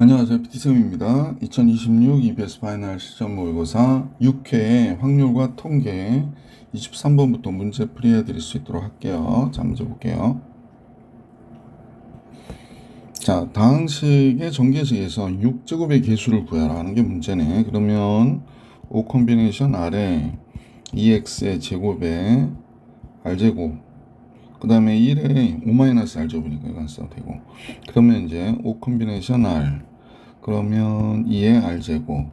안녕하세요. PT쌤입니다. 2026 EBS 파이널 시험 모의고사 6회 확률과 통계 23번부터 문제 풀이해 드릴 수 있도록 할게요. 자, 문제 볼게요. 자, 다항식의 전개식에서 6제곱의 개수를 구하라 하는 게 문제네. 그러면 O 콤비네이션 R에 2x의 제곱에 R제곱, 그 다음에 1에 5-R제곱이니까 이건 써도 되고, 그러면 이제 O 콤비네이션 R, 그러면 2의 R제곱,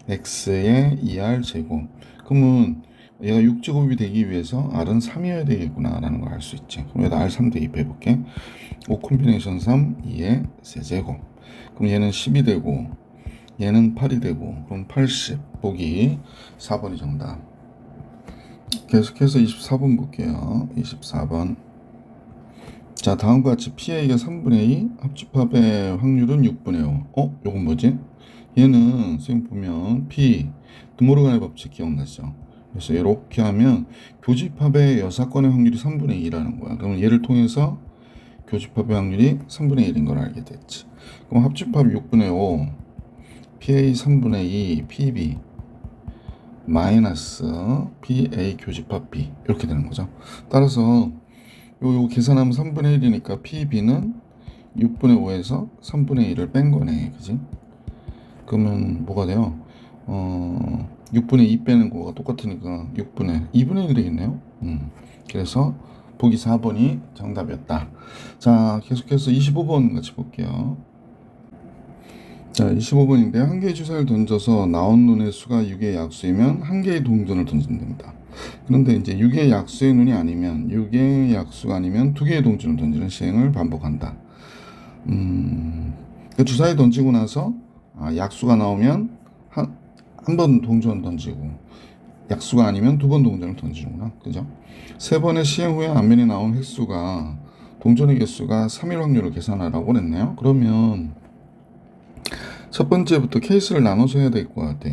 X의 2R제곱. 그러면 얘가 6제곱이 되기 위해서 R은 3이어야 되겠구나 라는 걸 알 수 있지. 그럼 여기다 R3 대입해 볼게. 5 콤비네이션 3, 2의 세제곱. 그럼 얘는 10이 되고 얘는 8이 되고, 그럼 80. 보기 4번이 정답. 계속해서 24번 볼게요. 24번. 자, 다음과 같이 PA가 3분의 2, 합집합의 확률은 6분의 5. 요건 뭐지? 얘는 선생님 보면 P, 드모르간의 법칙 기억나죠? 그래서 이렇게 하면 교집합의 여사건의 확률이 3분의 2라는 거야. 그러면 얘를 통해서 교집합의 확률이 3분의 1인 걸 알게 됐지. 그럼 합집합 6분의 5, PA 3분의 2, PB 마이너스 PA 교집합 B 이렇게 되는 거죠. 따라서 요 계산하면 3분의 1이니까 PB는 6분의 5에서 3분의 1을 뺀 거네. 그지? 그러면 뭐가 돼요? 6분의 2 빼는 거가 똑같으니까 2분의 1 되겠네요. 그래서 보기 4번이 정답이었다. 자, 계속해서 25번 같이 볼게요. 자, 25번인데 한 개의 주사를 던져서 나온 눈의 수가 6의 약수이면 한 개의 동전을 던진답니다. 그런데 이제 6의 약수의 눈이 아니면 6의 약수가 아니면 두 개의 동전을 던지는 시행을 반복한다. 그 주사위 던지고 나서 약수가 나오면 한 번 동전 던지고, 약수가 아니면 두 번 동전을 던지는구나. 그죠? 세 번의 시행 후에 앞면에 나온 획수가 동전의 개수가 3일 확률을 계산하라고 그랬네요. 그러면 첫 번째부터 케이스를 나눠서 해야 될 것 같아.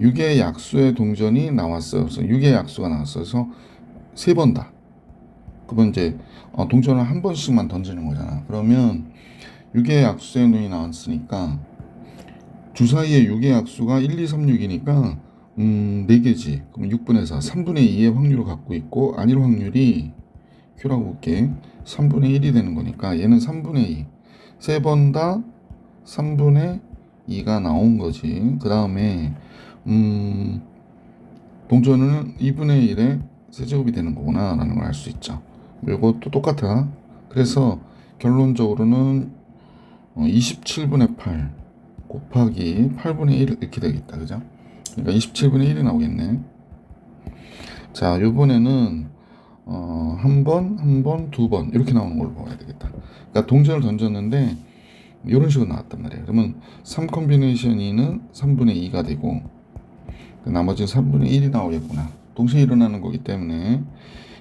6의 약수의 동전이 나왔어요. 그래서 6의 약수가 나왔어서 세 번 다. 그러면 이제 동전을 한 번씩만 던지는 거잖아. 그러면 6의 약수의 눈이 나왔으니까 주사위의 6의 약수가 1, 2, 3, 6이니까 4개지. 그럼 6분의 4, 3분의 2의 확률을 갖고 있고, 아닐 확률이 Q라고 볼게. 3분의 1이 되는 거니까 얘는 3분의 2. 세 번 다 3분의 2가 나온 거지. 그 다음에 동전은 2분의 1의 세제곱이 되는 거구나 라는 걸 알 수 있죠. 이것도 똑같아. 그래서 결론적으로는 27분의 8 곱하기 8분의 1 이렇게 되겠다. 그죠? 그러니까 27분의 1이 나오겠네. 자, 요번에는 한 번, 두 번 이렇게 나오는 걸로 봐야 되겠다. 그러니까 동전을 던졌는데 이런 식으로 나왔단 말이에요. 그러면 3 콤비네이션 2는 3분의 2가 되고, 나머지는 3분의 1이 나오겠구나. 동시에 일어나는 거기 때문에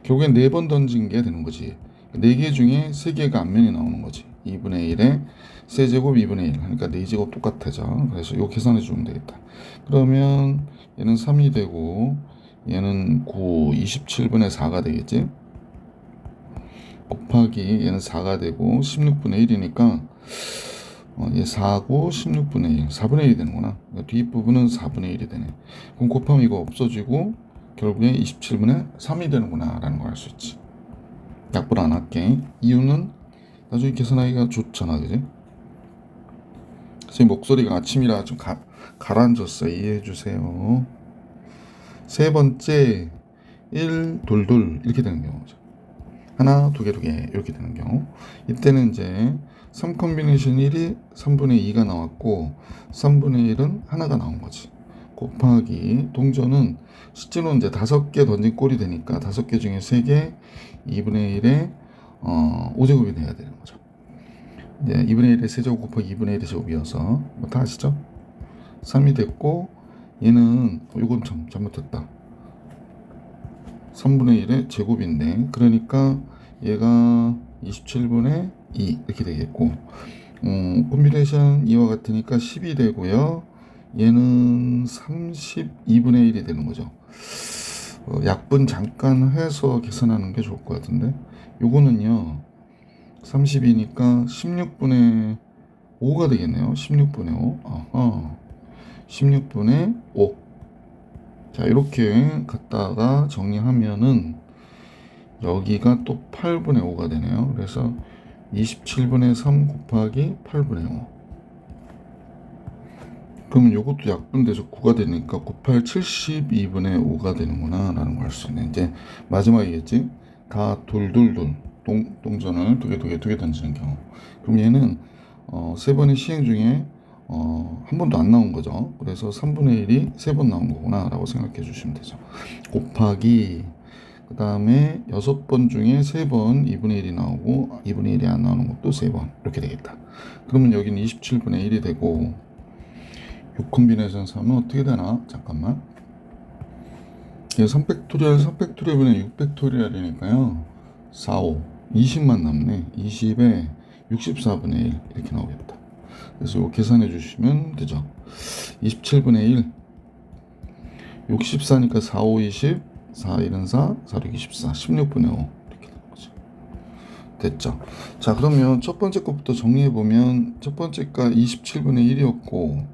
결국엔 4번 던진 게 되는 거지. 4개 중에 3개가 앞면에 나오는 거지. 2분의 1에 세제곱 2분의 1. 그러니까 4제곱 똑같아져. 그래서 이거 계산해 주면 되겠다. 그러면 얘는 3이 되고, 얘는 9, 27분의 4가 되겠지. 곱하기 얘는 4가 되고 16분의 1이니까 얘 4고 16분의 1, 4분의 1이 되는구나. 그러니까 뒷부분은 4분의 1이 되네. 그럼 곱하면 이거 없어지고 결국에 27분의 3이 되는구나 라는 걸 알 수 있지. 약분 안 할게. 이유는 나중에 계산하기가 좋잖아. 그지? 선생님 목소리가 아침이라 좀 가라앉았어. 이해해 주세요. 세 번째 1, 돌돌 이렇게 되는 경우죠. 하나, 두 개 이렇게 되는 경우. 이때는 이제 3 콤비네이션 1이 3분의 2가 나왔고 3분의 1은 하나가 나온 거지. 곱하기 동전은 실제로 이제 5개 던진 꼴이 되니까 5개 중에 3개 2분의 1에 5제곱이 돼야 되는 거죠. 이제 2분의 1의 세제곱 곱하기 2분의 1의 제곱이어서 뭐 다 아시죠? 3이 됐고, 얘는 이건 참 잘못했다. 3분의 1의 제곱인데, 그러니까 얘가 27분의 2 이렇게 되겠고, 콤비네이션 2와 같으니까 10이 되고요. 얘는 32분의 1이 되는 거죠. 약분 잠깐 해서 계산하는 게 좋을 것 같은데, 요거는요 30이니까 16분의 5가 되겠네요. 16분의 5. 아하. 16분의 5. 자, 이렇게 갖다가 정리하면은 여기가 또 8분의 5가 되네요. 그래서 27분의 3 곱하기 8분의 5. 그러면 이것도 약분돼서 9가 되니까 98 72분의 5가 되는구나 라는 걸 알 수 있네. 이제 마지막이겠지. 다 둘둘둘 동전을 두 개 던지는 경우. 그럼 얘는 세 번의 시행 중에 한 번도 안 나온 거죠. 그래서 3분의 1이 세 번 나온 거구나 라고 생각해 주시면 되죠. 곱하기 그 다음에 6번 중에 3번 2분의 1이 나오고 2분의 1이 안 나오는 것도 3번 이렇게 되겠다. 그러면 여기는 27분의 1이 되고 6 콤비네이션 3은 어떻게 되나? 잠깐만. 이게 3팩토리얼분의 6팩토리얼이니까요. 4, 5, 20만 남네. 20에 64분의 1 이렇게 나오겠다. 그래서 이거 계산해 주시면 되죠. 27분의 1 64니까 4, 5, 20 4, 1은 4, 4, 6, 24 16분의 5 이렇게 되는 거죠. 됐죠. 자, 그러면 첫 번째 것부터 정리해 보면 첫 번째가 27분의 1이었고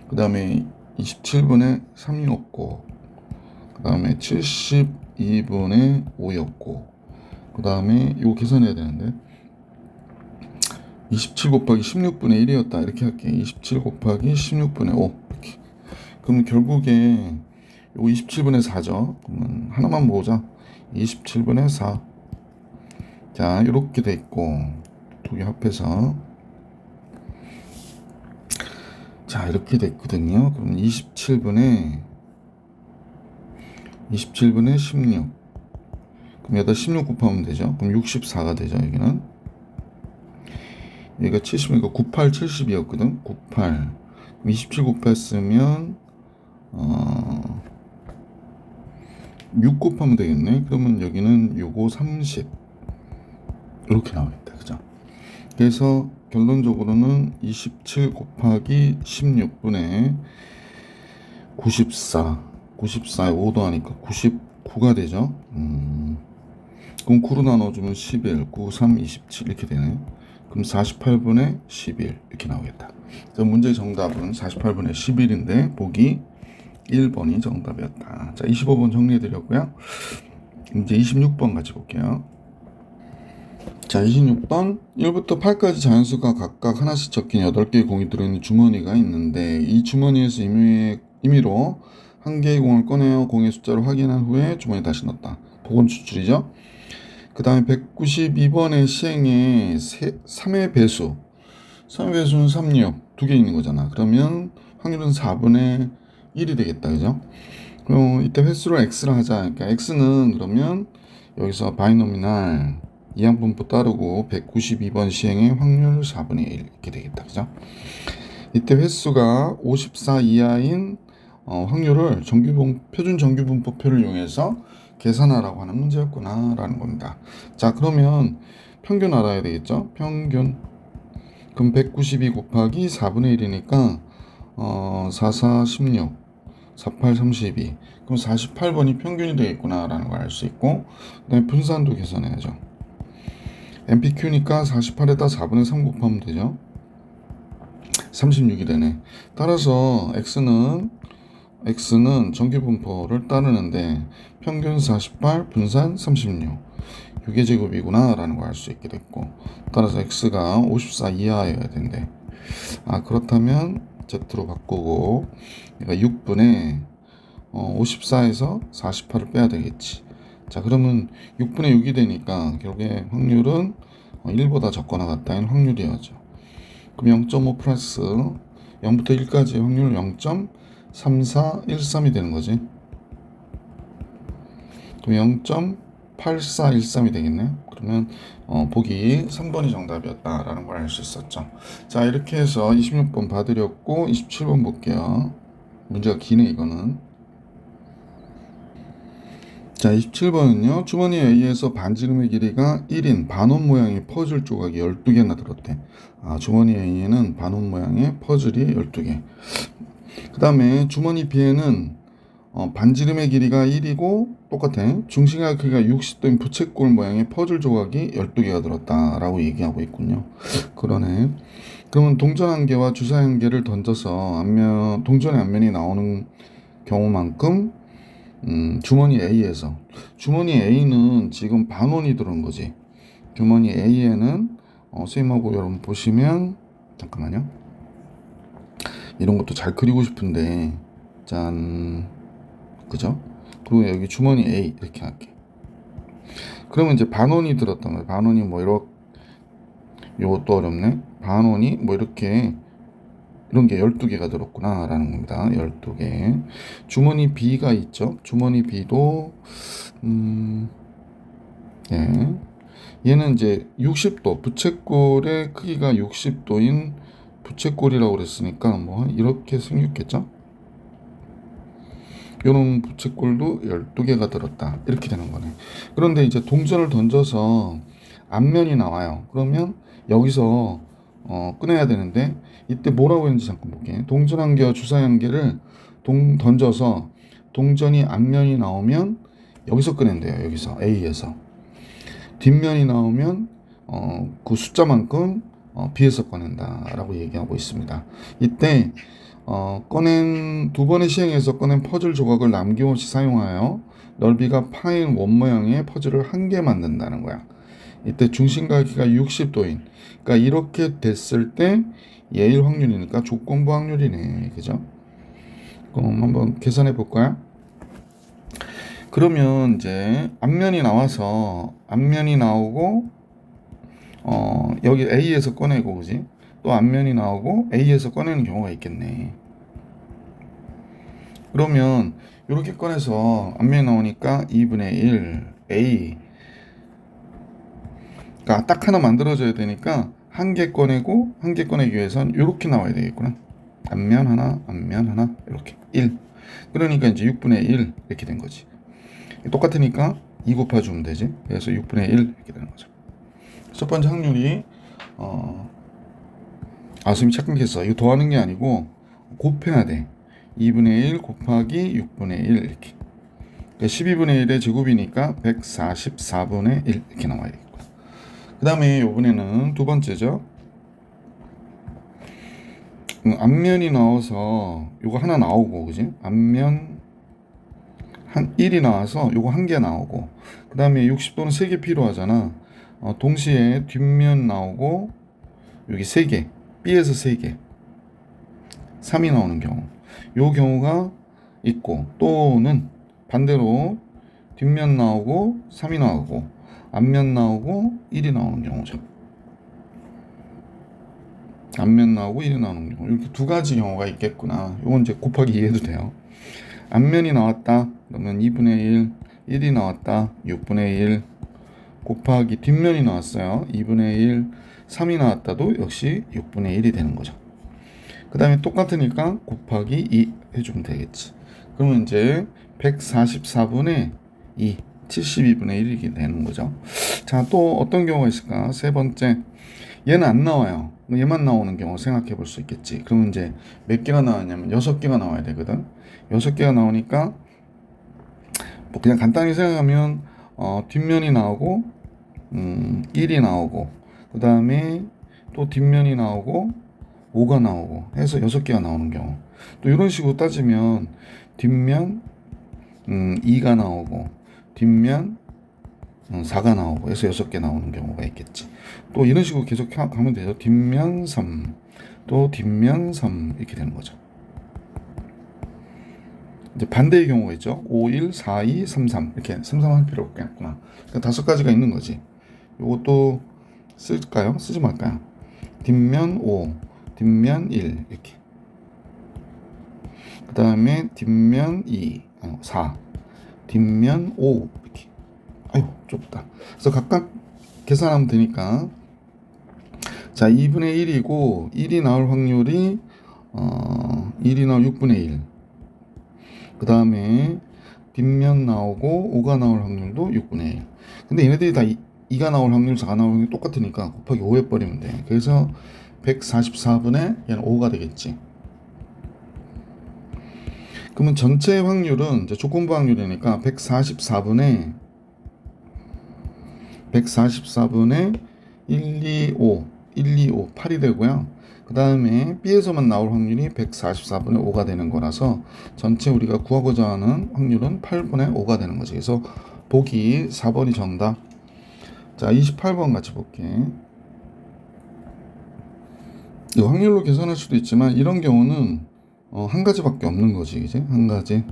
그 다음에 27분의 3이었고 그 다음에 72분의 5였고 그 다음에 이거 계산해야 되는데 27 곱하기 16분의 1이었다 이렇게 할게. 27 곱하기 16분의 5 이렇게. 그럼 결국에 요 27분의 4죠. 그러면 하나만 모으자. 27분의 4. 자, 이렇게 돼 있고 두 개 합해서 자, 이렇게 됐거든요. 그럼 27분의 16. 그럼 여기다 16 곱하면 되죠. 그럼 64가 되죠. 여기는 여기가 70이니까 98 70이었거든. 98 그럼 27 곱했으면 6 곱하면 되겠네. 그러면 여기는 요거 30 이렇게 나오겠다. 그죠? 그래서 결론적으로는 27 곱하기 16분의 94 94에 5도 하니까 99가 되죠. 그럼 9로 나눠주면 11 9, 3, 27 이렇게 되네. 그럼 48분의 11 이렇게 나오겠다. 그래서 문제의 정답은 48분의 11인데 보기 1번이 정답이었다. 자, 25번 정리해드렸고요. 이제 26번 같이 볼게요. 자, 26번 1부터 8까지 자연수가 각각 하나씩 적힌 8개의 공이 들어있는 주머니가 있는데 이 주머니에서 임의로 한 개의 공을 꺼내어 공의 숫자를 확인한 후에 주머니에 다시 넣었다. 복원 추출이죠. 그 다음에 192번의 시행에 3의 배수 3의 배수는 3, 6 두 개 있는 거잖아. 그러면 확률은 4분의 1이 되겠다. 그죠? 그럼 이때 횟수를 x라 하자. 그러니까 x는 그러면 여기서 바이노미날 이항분포 따르고 192번 시행의 확률 4분의 1 이렇게 되겠다. 그죠? 이때 횟수가 54 이하인 확률을 표준 정규분포표를 이용해서 계산하라고 하는 문제였구나 라는 겁니다. 자, 그러면 평균 알아야 되겠죠? 평균. 그럼 192 곱하기 4분의 1이니까 4, 4, 16 48, 32 그럼 48번이 평균이 되겠구나 라는 걸 알 수 있고 그 다음에 분산도 계산해야죠. MPQ니까 48에다 4분의 3 곱하면 되죠. 36이 되네. 따라서 X는 정규분포를 따르는데 평균 48, 분산 36 6의 제곱이구나 라는 걸 알 수 있게 됐고 따라서 X가 54 이하여야 된대. 그렇다면 Z로 바꾸고 그러니까 6분의 54에서 48을 빼야 되겠지. 자, 그러면 6분의 6이 되니까 결국에 확률은 1보다 적거나 같다인 확률이었죠. 그럼 0.5 플러스 0부터 1까지 확률 0.3413이 되는 거지. 그럼 0.8413이 되겠네. 그러면 보기 3번이 정답이었다라는 걸 알 수 있었죠. 자, 이렇게 해서 26번 봐드렸고 27번 볼게요. 문제가 기네 이거는. 자, 27번은요. 주머니 A에서 반지름의 길이가 1인 반원 모양의 퍼즐 조각이 12개나 들었대. 주머니 A에는 반원 모양의 퍼즐이 12개. 그 다음에 주머니 B에는 반지름의 길이가 1이고 똑같아. 중심의 크기가 60도인 부채꼴 모양의 퍼즐 조각이 12개가 들었다라고 얘기하고 있군요. 그러네. 그러면 동전 한 개와 주사위 한 개를 던져서 동전의 앞면이 나오는 경우만큼 주머니 A에서 주머니 A는 지금 반원이 들어온 거지. 주머니 A에는 선생님하고 여러분 보시면 잠깐만요. 이런 것도 잘 그리고 싶은데 짠 그죠? 그리고 여기 주머니 A 이렇게 할게. 그러면 이제 반원이 들었단 말이야. 반원이 뭐 이렇게 요것도 어렵네. 반원이 뭐 이렇게 이런 게 12개가 들었구나 라는 겁니다. 12개. 주머니 B가 있죠. 주머니 B도 예. 얘는 이제 60도 부채꼴의 크기가 60도인 부채꼴이라고 그랬으니까 뭐 이렇게 생겼겠죠. 요런 부채꼴도 12개가 들었다 이렇게 되는 거네. 그런데 이제 동전을 던져서 앞면이 나와요. 그러면 여기서 꺼내야 되는데 이때 뭐라고 했는지 잠깐 볼게. 동전 한 개와 주사위 한 개를 던져서 동전이 앞면이 나오면 여기서 꺼낸대요. 여기서 A에서 뒷면이 나오면 그 숫자만큼 B에서 꺼낸다라고 얘기하고 있습니다. 이때 꺼낸 두 번의 시행에서 꺼낸 퍼즐 조각을 남김없이 사용하여 넓이가 파인 원 모양의 퍼즐을 한 개 만든다는 거야. 이때 중심과 기가 60도인. 그러니까 이렇게 됐을 때 예일 확률이니까 조건부 확률이네. 그죠? 그럼 한번 계산해 볼까요? 그러면 이제 앞면이 나와서 앞면이 나오고 여기 A에서 꺼내고 그지? 또 앞면이 나오고 A에서 꺼내는 경우가 있겠네. 그러면 이렇게 꺼내서 앞면이 나오니까 2분의 1 A 그러니까 딱 하나 만들어져야 되니까 한 개 꺼내고 한 개 꺼내기 위해선 이렇게 나와야 되겠구나. 앞면 하나 이렇게 1. 그러니까 이제 6분의 1 이렇게 된 거지. 똑같으니까 2 곱해주면 되지. 그래서 6분의 1 이렇게 되는 거죠. 첫 번째 확률이 선생님 착각했어. 이거 더하는 게 아니고 곱해야 돼. 2분의 1 곱하기 6분의 1 이렇게. 그러니까 12분의 1의 제곱이니까 144분의 1 이렇게 나와야 되겠고. 그 다음에 이번에는 두 번째죠. 앞면이 나와서 요거 하나 나오고 그지? 앞면 한 1이 나와서 요거 한 개 나오고 그 다음에 60도는 3개 필요하잖아. 동시에 뒷면 나오고 여기 3개 B에서 3개 3이 나오는 경우 요 경우가 있고 또는 반대로 뒷면 나오고 3이 나오고 앞면 나오고 1이 나오는 경우죠. 앞면 나오고 1이 나오는 경우 이렇게 두 가지 경우가 있겠구나. 요건 이제 곱하기 2 해도 돼요. 앞면이 나왔다 그러면 2분의 1 1이 나왔다 6분의 1 곱하기 뒷면이 나왔어요 2분의 1 3이 나왔다도 역시 6분의 1이 되는 거죠. 그 다음에 똑같으니까 곱하기 2 해주면 되겠지. 그러면 이제 144분의 2 72분의 1이게 되는 거죠. 자, 또 어떤 경우가 있을까? 세 번째, 얘는 안 나와요. 얘만 나오는 경우 생각해 볼 수 있겠지. 그러면 이제 몇 개가 나왔냐면 6개가 나와야 되거든. 6개가 나오니까 뭐 그냥 간단히 생각하면 뒷면이 나오고 1이 나오고 그 다음에 또 뒷면이 나오고 5가 나오고 해서 6개가 나오는 경우. 또 이런 식으로 따지면 뒷면 2가 나오고 뒷면 4가 나오고 해서 6개 나오는 경우가 있겠지. 또 이런 식으로 계속 가면 되죠. 뒷면 3, 또 뒷면 3 이렇게 되는 거죠. 이제 반대의 경우가 있죠. 5, 1, 4, 2, 3, 3 이렇게 3, 3 할 필요 없겠구나. 그러니까 5가지가 있는 거지. 이것도 쓸까요? 쓰지 말까요? 뒷면 5, 뒷면 1 이렇게. 그 다음에 뒷면 2, 4, 뒷면 5 이렇게. 아유 좁다. 그래서 각각 계산하면 되니까 자 2분의 1이고 1이 나올 확률이 1이 나올 6분의 1. 그 다음에 뒷면 나오고 5가 나올 확률도 6분의 1. 근데 얘네들이 다 2가 나올 확률, 4가 나올 확률 똑같으니까 곱하기 5 해버리면 돼. 그래서 144분의 얘는 5가 되겠지. 그러면 전체 확률은 이제 조건부 확률이니까 144분의 124분의 125 8이 되고요. 그 다음에 B에서만 나올 확률이 144분의 5가 되는 거라서 전체 우리가 구하고자 하는 확률은 8분의 5가 되는 거지. 그래서 보기 4번이 정답. 자, 28번 같이 볼게. 이 확률로 계산할 수도 있지만 이런 경우는 한 가지밖에 없는 거지, 이제 한 가지.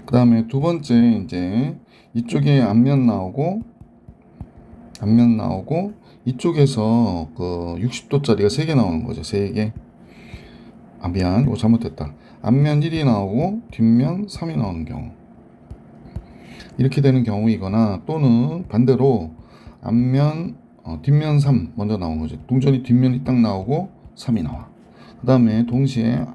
그 다음에 두 번째 이제 이쪽에 앞면 나오고 이쪽에서 그 60도짜리가 3개 나오는 거죠. 3개. 아, 미안. 이거 잘못됐다. 앞면 1이 나오고 뒷면 3이 나오는 경우. 이렇게 되는 경우이거나 또는 반대로 앞면 뒷면 3 먼저 나온 거죠. 동전이 뒷면이 딱 나오고 3이 나와. 그 다음에 동시에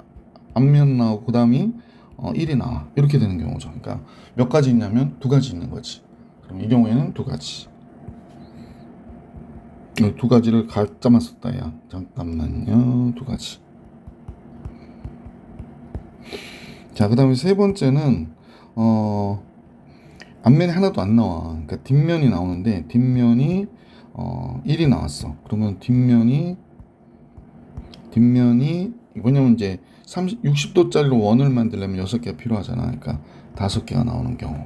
앞면 나오고 그 다음이 1이 나와. 이렇게 되는 경우죠. 그러니까 몇 가지 있냐면 두 가지 있는 거지. 그럼 이 경우에는 두 가지. 두 가지를 가짜만 썼다. 야, 잠깐만요. 두 가지. 자, 그 다음에 세 번째는 앞면이 하나도 안 나와. 그러니까 뒷면이 나오는데 뒷면이 1이 나왔어. 그러면 뒷면이 뭐냐면 이제 60도짜리로 원을 만들려면 6개가 필요하잖아. 그러니까 5개가 나오는 경우.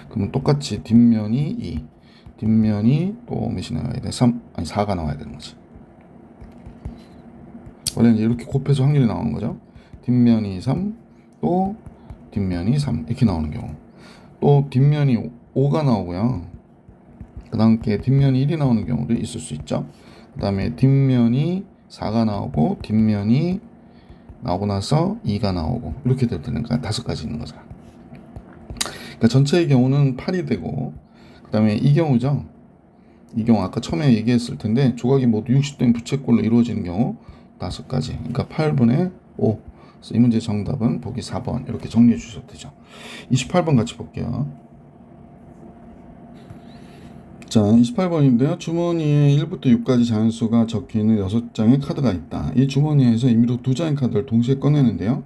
그러면 똑같이 뒷면이 2, 뒷면이 또 몇이 나와야 돼? 4가 나와야 되는 거지. 원래 이제 이렇게 곱해서 확률이 나오는 거죠. 뒷면이 3, 또 뒷면이 3 이렇게 나오는 경우. 또 뒷면이 5가 나오고요. 그 다음 게 뒷면이 1이 나오는 경우도 있을 수 있죠. 그 다음에 뒷면이 4가 나오고 뒷면이 나오고 나서 2가 나오고 이렇게 되는 거야. 5가지 있는 거잖아. 그러니까 전체의 경우는 8이 되고 그 다음에 이 경우죠. 이 경우 아까 처음에 얘기했을 텐데 조각이 모두 60도인 부채꼴로 이루어지는 경우 5가지. 그러니까 8분의 5. 그래서 이 문제 정답은 보기 4번 이렇게 정리해 주셔도 되죠. 28번 같이 볼게요. 자, 28번인데요. 주머니에 1부터 6까지 자연수가 적혀있는 6장의 카드가 있다. 이 주머니에서 임의로 2장의 카드를 동시에 꺼내는데요.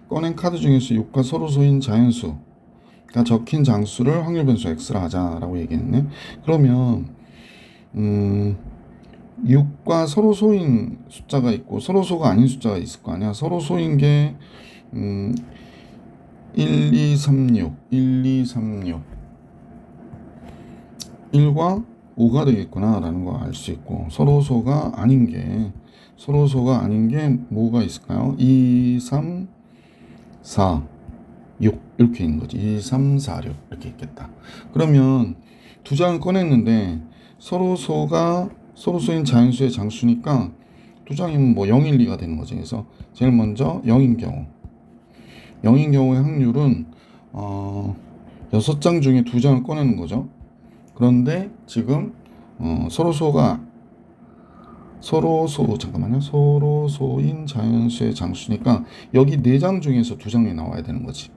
꺼낸 카드 중에서 6과 서로 소인 자연수가 적힌 장수를 확률 변수 x라 하자라고 얘기했네. 그러면 6과 서로 소인 숫자가 있고 서로 소가 아닌 숫자가 있을 거 아니야. 서로 소인 게 1, 2, 3, 6 1과 5가 되겠구나 라는 걸 알 수 있고 서로소가 아닌 게 뭐가 있을까요? 2, 3, 4, 6 이렇게 있는 거지. 2, 3, 4, 6 이렇게 있겠다. 그러면 두 장을 꺼냈는데 서로소인 자연수의 장수니까 두 장이면 뭐 0, 1, 2가 되는 거지. 그래서 제일 먼저 0인 경우의 확률은 6장 중에 2장을 꺼내는 거죠. 그런데 지금 서로소인 자연수의 장수니까 여기 4장 중에서 2장이 나와야 되는 거지.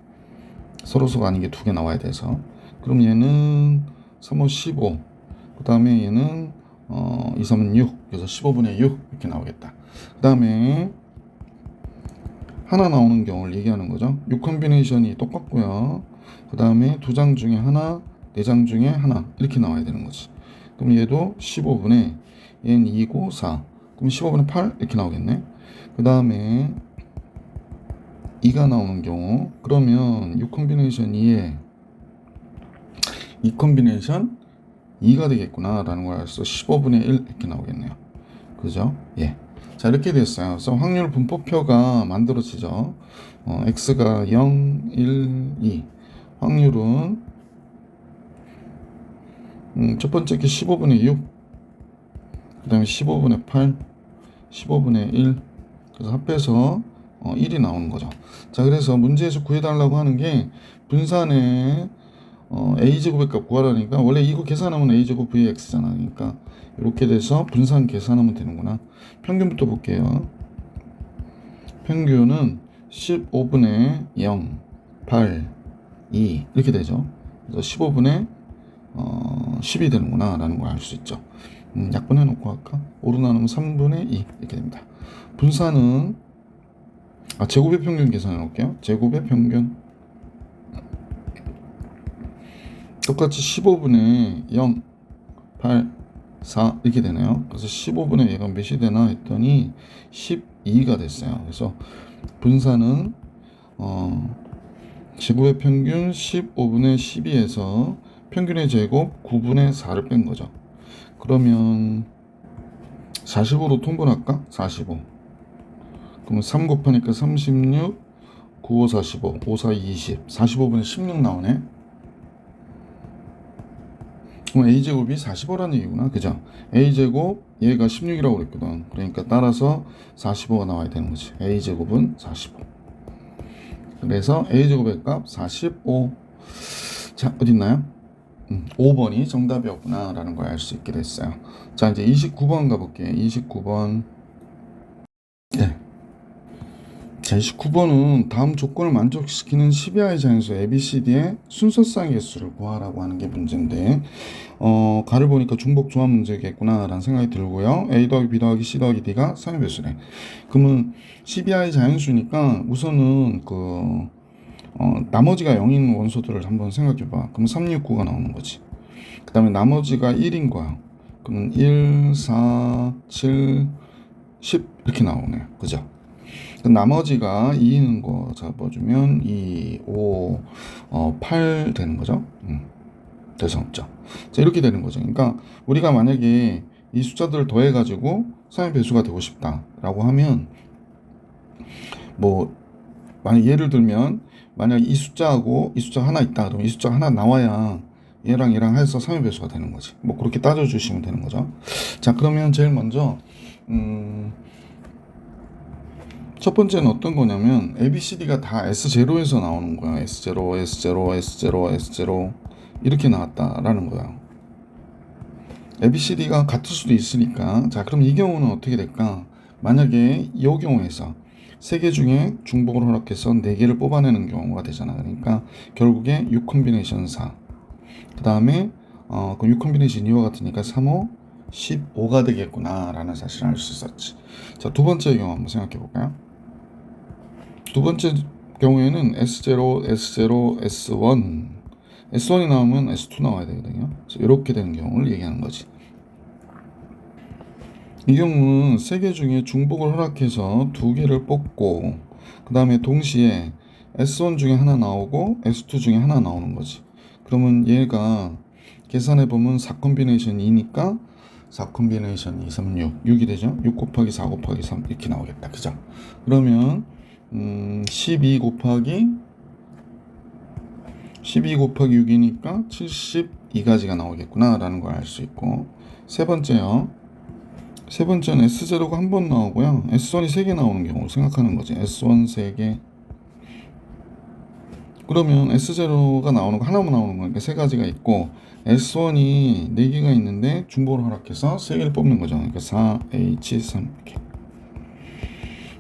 서로소가 아닌 게 2개 나와야 돼서. 그럼 얘는 3, 5, 15. 그 다음에 얘는 2, 3은 6. 그래서 15분의 6 이렇게 나오겠다. 그 다음에 하나 나오는 경우를 얘기하는 거죠. 6 콤비네이션이 똑같고요. 그 다음에 2장 중에 하나, 4장 중에 하나 이렇게 나와야 되는 거지. 그럼 얘도 15분의 얘는 2고 4. 그럼 15분의 8 이렇게 나오겠네. 그 다음에 2가 나오는 경우 그러면 6 콤비네이션 2에 2 콤비네이션 2가 되겠구나 라는 걸 알아서 15분의 1 이렇게 나오겠네요. 그죠? 예. 자, 이렇게 됐어요. 그래서 확률 분포표가 만들어지죠. x가 0, 1, 2. 확률은 첫 번째 게 15분의 6, 그 다음에 15분의 8, 15분의 1. 그래서 합해서 1이 나오는 거죠. 자, 그래서 문제에서 구해달라고 하는 게 분산의 a제곱의 값 구하라니까 원래 이거 계산하면 a제곱 vx잖아. 그러니까 이렇게 돼서 분산 계산하면 되는구나. 평균부터 볼게요. 평균은 15분의 0, 8, 2 이렇게 되죠. 그래서 15분의 10이 되는구나 라는 걸 알 수 있죠. 약분해 놓고 할까? 5로 나누면 3분의 2 이렇게 됩니다. 분산은 제곱의 평균 계산해 놓을게요. 제곱의 평균 똑같이 15분의 0, 8, 4 이렇게 되네요. 그래서 15분의 얘가 몇이 되나 했더니 12가 됐어요. 그래서 분산은 제곱의 평균 15분의 12에서 평균의 제곱 9분의 4를 뺀 거죠. 그러면 45로 통분할까? 45. 그러면 3 곱하니까 36, 9, 5, 45, 5, 4, 20, 45분의 16 나오네. 그럼 a제곱이 45라는 얘기구나. 그죠? a제곱 얘가 16이라고 그랬거든. 그러니까 따라서 45가 나와야 되는 거지. a제곱은 45. 그래서 a제곱의 값 45. 자, 어디 있나요? 5번이 정답이었구나 라는 걸 알 수 있게 됐어요. 자, 이제 29번 가볼게요. 29번. 네. 자, 29번은 다음 조건을 만족시키는 12하의 자연수 ABCD의 순서쌍의 개수를 구하라고 하는 게 문제인데, 가를 보니까 중복 조합 문제겠구나 라는 생각이 들고요. A 더하기 B 더하기 C 더하기 D가 3의 배수래. 그러면 12하의 자연수니까 우선은 나머지가 0인 원소들을 한번 생각해봐. 그럼 3, 6, 9가 나오는 거지. 그 다음에 나머지가 1인 거야. 그러면 1, 4, 7, 10 이렇게 나오네요. 그죠? 나머지가 2인 거 잡아주면 2, 5, 8 되는 거죠. 대성점. 자, 이렇게 되는 거죠. 그러니까 우리가 만약에 이 숫자들을 더해가지고 3의 배수가 되고 싶다라고 하면 뭐 만약 예를 들면 만약 이 숫자하고 이 숫자 하나 있다 그러면 이 숫자 하나 나와야 얘랑 얘랑 해서 3의 배수가 되는 거지. 뭐 그렇게 따져주시면 되는 거죠. 자, 그러면 제일 먼저 첫 번째는 어떤 거냐면 ABCD가 다 S0에서 나오는 거야. S0, S0, S0, S0 이렇게 나왔다라는 거야. ABCD가 같을 수도 있으니까. 자, 그럼 이 경우는 어떻게 될까? 만약에 이 경우에서 3개 중에 중복을 허락해서 4개를 뽑아내는 경우가 되잖아. 그러니까 결국에 6 콤비네이션 4. 그 다음에 그럼 6 콤비네이션 2와 같으니까 3, 5, 15가 되겠구나 라는 사실을 알 수 있었지. 자, 두 번째 경우 한번 생각해 볼까요? 두 번째 경우에는 S0, S0, S1, S1이 나오면 S2 나와야 되거든요. 이렇게 되는 경우를 얘기하는 거지. 이 경우는 3개 중에 중복을 허락해서 2개를 뽑고 그 다음에 동시에 S1 중에 하나 나오고 S2 중에 하나 나오는 거지. 그러면 얘가 계산해보면 4 콤비네이션 2니까 4 콤비네이션 2, 3, 6, 6이 되죠. 6 곱하기 4 곱하기 3 이렇게 나오겠다. 그죠? 그러면 12 곱하기 6이니까 72가지가 나오겠구나 라는 걸 알 수 있고, 세 번째는 S0가 한 번 나오고요. S1이 3개 나오는 경우를 생각하는 거지. S1 3개. 그러면 S0가 나오는 거 하나만 나오는 거니까 3가지가 있고, S1이 4개가 있는데 중복을 허락해서 3개를 뽑는 거죠. 그러니까 4H3 이렇게.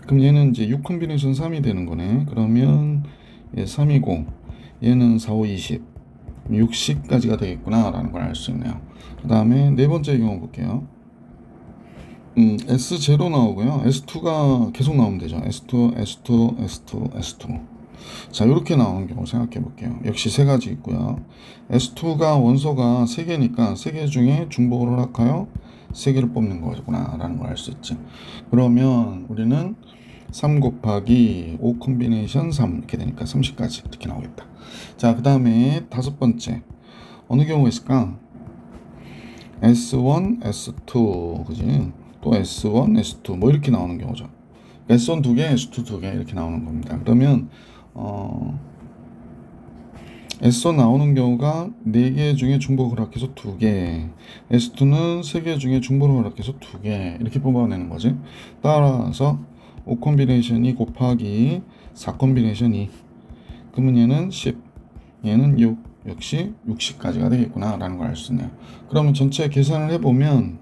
그럼 얘는 이제 6 콤비네이션 3이 되는 거네. 그러면 얘 3이고 얘는 4, 5, 20 60까지가 되겠구나 라는 걸 알 수 있네요. 그 다음에 네 번째 경우 볼게요. S0 나오고요. S2가 계속 나오면 되죠. S2, S2, S2, S2. 자, 이렇게 나오는 경우 생각해 볼게요. 역시 3가지 있고요. S2가 원소가 3개니까 3개 중에 중복을 허락하여 3개를 뽑는 거구나 라는 걸 알 수 있지. 그러면 우리는 3 곱하기 5 콤비네이션 3 이렇게 되니까 30까지 이렇게 나오겠다. 자, 그 다음에 다섯 번째 어느 경우가 있을까? S1, S2 그지? 또 S1, S2 뭐 이렇게 나오는 경우죠. S1 2개, S2 2개 이렇게 나오는 겁니다. 그러면 S1 나오는 경우가 4개 중에 중복을 허락해서 2개, S2는 3개 중에 중복을 허락해서 2개 이렇게 뽑아내는 거지. 따라서 5 콤비네이션 2 곱하기 4 콤비네이션 2. 그러면 얘는 10, 얘는 6, 역시 60까지가 되겠구나 라는 걸 알 수 있네요. 그러면 전체 계산을 해보면,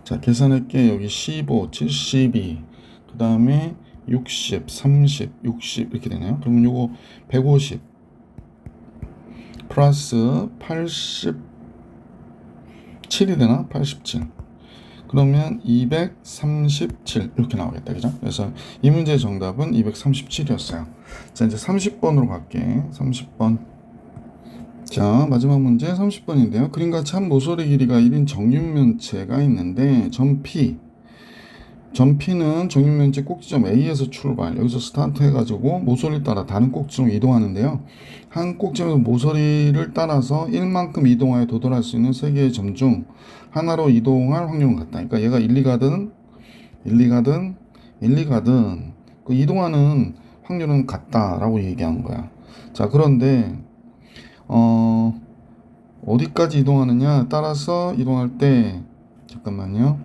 자, 계산할게. 여기 15, 72, 그 다음에 60, 30, 60 이렇게 되네요. 그러면 요거 150 플러스 87이 되나? 87. 그러면 237 이렇게 나오겠다. 그죠? 그래서 이 문제의 정답은 237이었어요. 자, 이제 30번으로 갈게. 30번. 자, 마지막 문제 30번인데요. 그림같이 한 모서리 길이가 1인 정육면체가 있는데 점 P는 정육면체 꼭지점 A에서 출발, 여기서 스타트 해가지고 모서리를 따라 다른 꼭지로 이동하는데요. 한 꼭지점에서 모서리를 따라서 1만큼 이동하여 도달할 수 있는 세 개의 점 중 하나로 이동할 확률은 같다. 그러니까 얘가 1, 2가든 그 이동하는 확률은 같다라고 얘기한 거야. 자, 그런데 어디까지 이동하느냐 따라서 이동할 때 잠깐만요.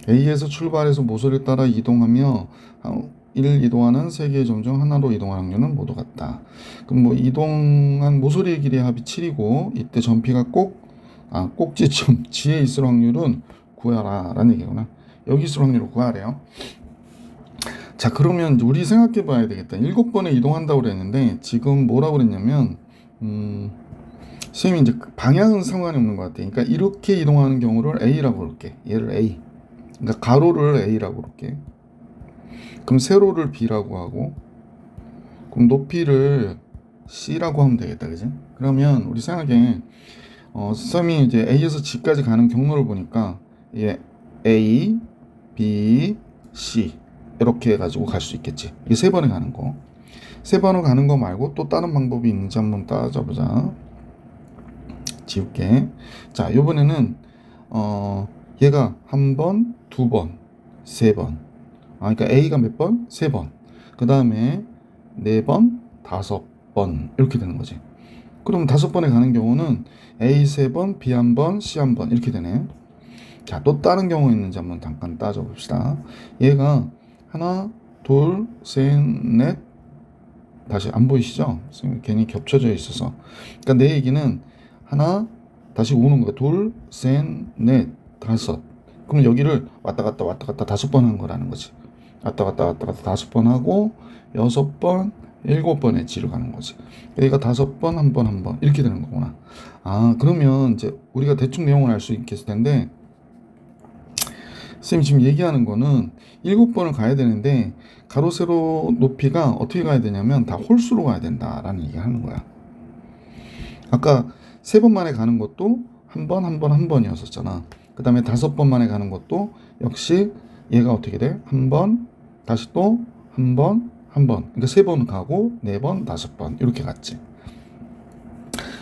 A에서 출발해서 모서리를 따라 이동하며 1 이동하는 세 개의 점 중 하나로 이동할 확률은 모두 같다. 그럼 뭐 이동한 모서리의 길이의 합이 7이고 이때 점 P가 꼭지점 G에 있을 확률은 구하라 라는 얘기구나. 여기 있을 확률을 구하래요. 자, 그러면 우리 생각해 봐야 되겠다. 7번에 이동한다고 그랬는데 지금 뭐라고 그랬냐면 선생님이 이제 방향은 상관이 없는 것 같아. 그러니까 이렇게 이동하는 경우를 A라고 그럴게. 얘를 A. 그러니까 가로를 A라고 그럴게. 그럼 세로를 B라고 하고, 그럼 높이를 C라고 하면 되겠다, 그지? 그러면 우리 생각에 썸이 이제 A에서 G까지 가는 경로를 보니까 이게 A, B, C 이렇게 해가지고 갈 수 있겠지. 이게 세 번에 가는 거. 세 번을 가는 거 말고 또 다른 방법이 있는지 한번 따져보자. 지울게. 자, 이번에는 얘가 한 번, 두 번, 세 번. 그러니까 A가 몇 번? 세 번. 그 다음에 네 번, 다섯 번 이렇게 되는 거지. 그럼 다섯 번에 가는 경우는 A 세 번, B 한 번, C 한 번 이렇게 되네. 자, 또 다른 경우 있는지 한번 잠깐 따져봅시다. 얘가 하나, 둘, 셋, 넷. 다시 안 보이시죠? 괜히 겹쳐져 있어서. 그러니까 내 얘기는 하나, 다시 오는 거야. 둘, 셋, 넷, 다섯. 그럼 여기를 왔다 갔다 다섯 번 한 거라는 거지. 왔다 갔다 다섯 번 하고 여섯 번, 일곱 번의 G를 가는 거지. 여기가 다섯 번, 한 번 이렇게 되는 거구나. 그러면 이제 우리가 대충 내용을 알 수 있겠을 텐데 선생님 지금 얘기하는 거는 7번을 가야 되는데 가로 세로 높이가 어떻게 가야 되냐면 다 홀수로 가야 된다라는 얘기를 하는 거야. 아까 세 번 만에 가는 것도 한 번이었었잖아. 그 다음에 다섯 번 만에 가는 것도 역시 얘가 어떻게 돼? 한 번, 다시 또 한 번. 그러니까 세 번 가고 네 번, 다섯 번 이렇게 갔지.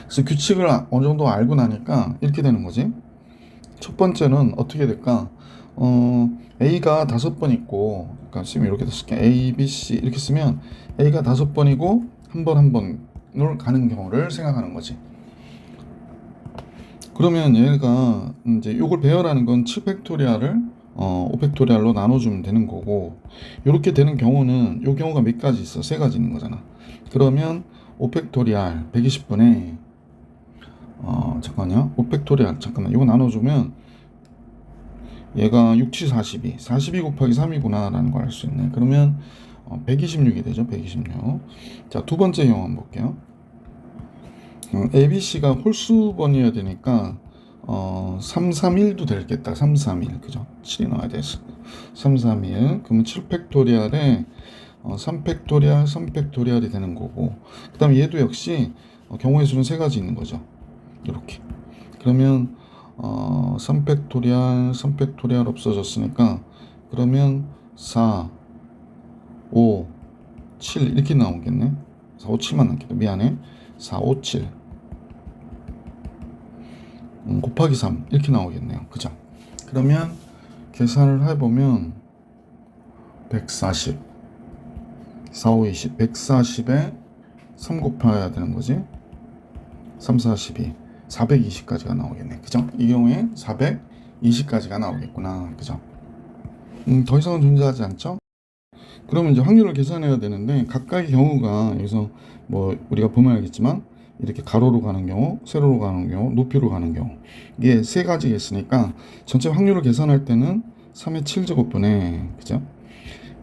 그래서 규칙을 어느 정도 알고 나니까 이렇게 되는 거지. 첫 번째는 어떻게 될까? A가 다섯 번 있고, 그러니까 쓰면 이렇게 쓸게. A, B, C 이렇게 쓰면 A가 다섯 번이고 한 번을 가는 경우를 생각하는 거지. 그러면 얘가 이제 이걸 배열하는 건 7팩토리얼을 5팩토리얼로 나눠주면 되는 거고, 이렇게 되는 경우는 이 경우가 몇 가지 있어? 세 가지 있는 거잖아. 그러면 5팩토리얼 120분에 잠깐만요. 5팩토리얼 잠깐만 이거 나눠주면 얘가 6, 7, 42 곱하기 3이구나 라는 걸 알 수 있네. 그러면 126이 되죠. 126. 자, 두 번째 경우 한번 볼게요. ABC가 홀수번이어야 되니까 331도 되겠다. 331 그죠? 7이 나와야 돼서 331. 그러면 7팩토리얼에 3팩토리얼, 3팩토리얼이 되는 거고, 그 다음에 얘도 역시 경우의 수는 세 가지 있는 거죠. 이렇게. 그러면 3팩토리얼, 3팩토리얼 없어졌으니까 그러면 4, 5, 7 이렇게 나오겠네. 4, 5, 7만 남겠다. 미안해. 4, 5, 7 곱하기 3 이렇게 나오겠네요. 그죠? 그러면 계산을 해보면 140 4, 5, 20 140에 3 곱해야 되는 거지. 3, 42 420까지가 나오겠네. 그죠? 이 경우에 420까지가 나오겠구나. 그죠? 더 이상은 존재하지 않죠? 그러면 이제 확률을 계산해야 되는데 각각의 경우가 여기서 뭐 우리가 보면 알겠지만 이렇게 가로로 가는 경우, 세로로 가는 경우, 높이로 가는 경우 이게 세 가지가 있으니까 전체 확률을 계산할 때는 3의 7제곱분에 그죠?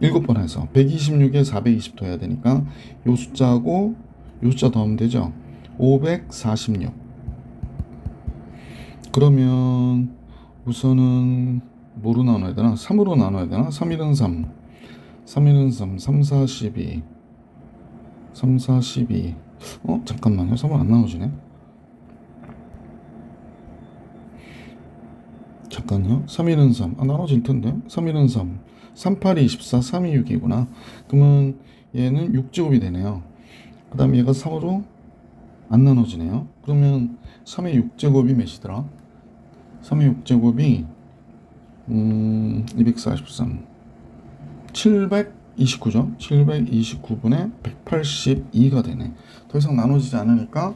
7번 해서 126에 420 더해야 되니까 요 숫자하고 요 숫자 더하면 되죠? 546. 그러면 우선은 뭐로 나눠야 되나? 3으로 나눠야 되나? 3일은 3. 3일은 3. 3, 4, 12. 3, 4, 12. 잠깐만요. 3으로 안 나눠지네. 잠깐요. 3일은 3. 나눠질 텐데. 3일은 3. 3, 8이 24, 3이 6이구나. 그러면 얘는 6제곱이 되네요. 그 다음에 얘가 3으로 안 나눠지네요. 그러면 3의 6제곱이 몇이더라? 3의 6제곱이 243 729죠. 729분의 182가 되네. 더 이상 나눠지지 않으니까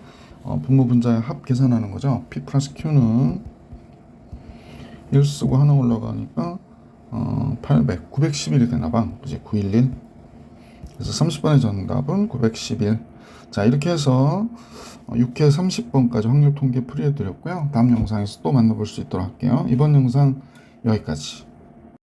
분모 분자의 합 계산하는 거죠. P 플러스 Q는 1 쓰고 하나 올라가니까 800, 911이 되나봐. 그지? 911. 그래서 30번의 정답은 911. 자, 이렇게 해서 6회 30번까지 확률 통계 풀이해 드렸고요. 다음 영상에서 또 만나볼 수 있도록 할게요. 이번 영상 여기까지.